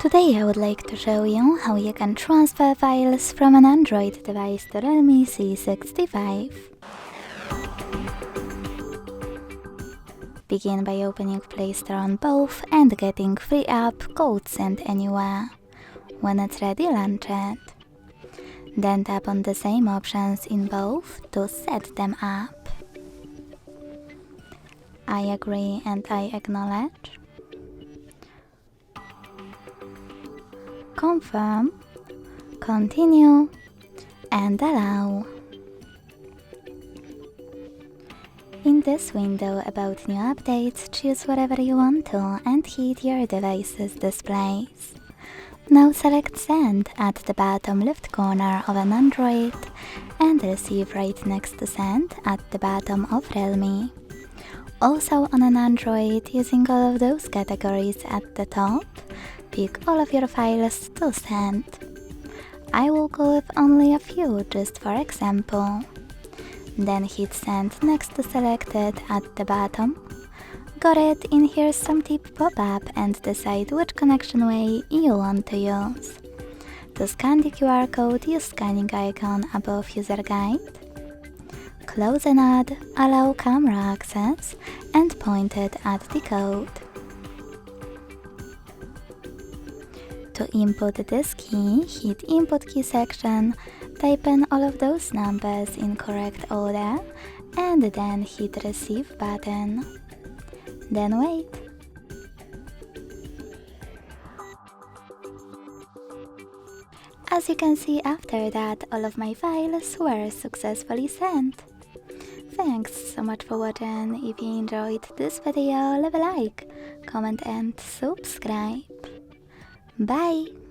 Today I would like to show you how you can transfer files from an Android device to REALME C65. Begin by opening Play Store on both and getting free app code sent anywhere. When it's ready, launch it. Then tap on the same options in both to set them up. I agree and I acknowledge. Confirm, continue, and allow. In this window about new updates, choose whatever you want to and hit your device's displays. Now select Send at the bottom left corner of an Android and Receive right next to Send at the bottom of REALME. Also on an Android, using all of those categories at the top, pick all of your files to send. I will go with only a few just for example. Then hit Send next to Selected at the bottom. Got it, in here's some tip pop-up and decide which connection way you want to use. To scan the QR code, use scanning icon above user guide. Close an ad, allow camera access, and point it at the code. To input this key, hit Input Key section, type in all of those numbers in correct order, and then hit Receive button. Then wait. As you can see, after that, all of my files were successfully sent. Thanks so much for watching. If you enjoyed this video, leave a like, comment and subscribe. Bye!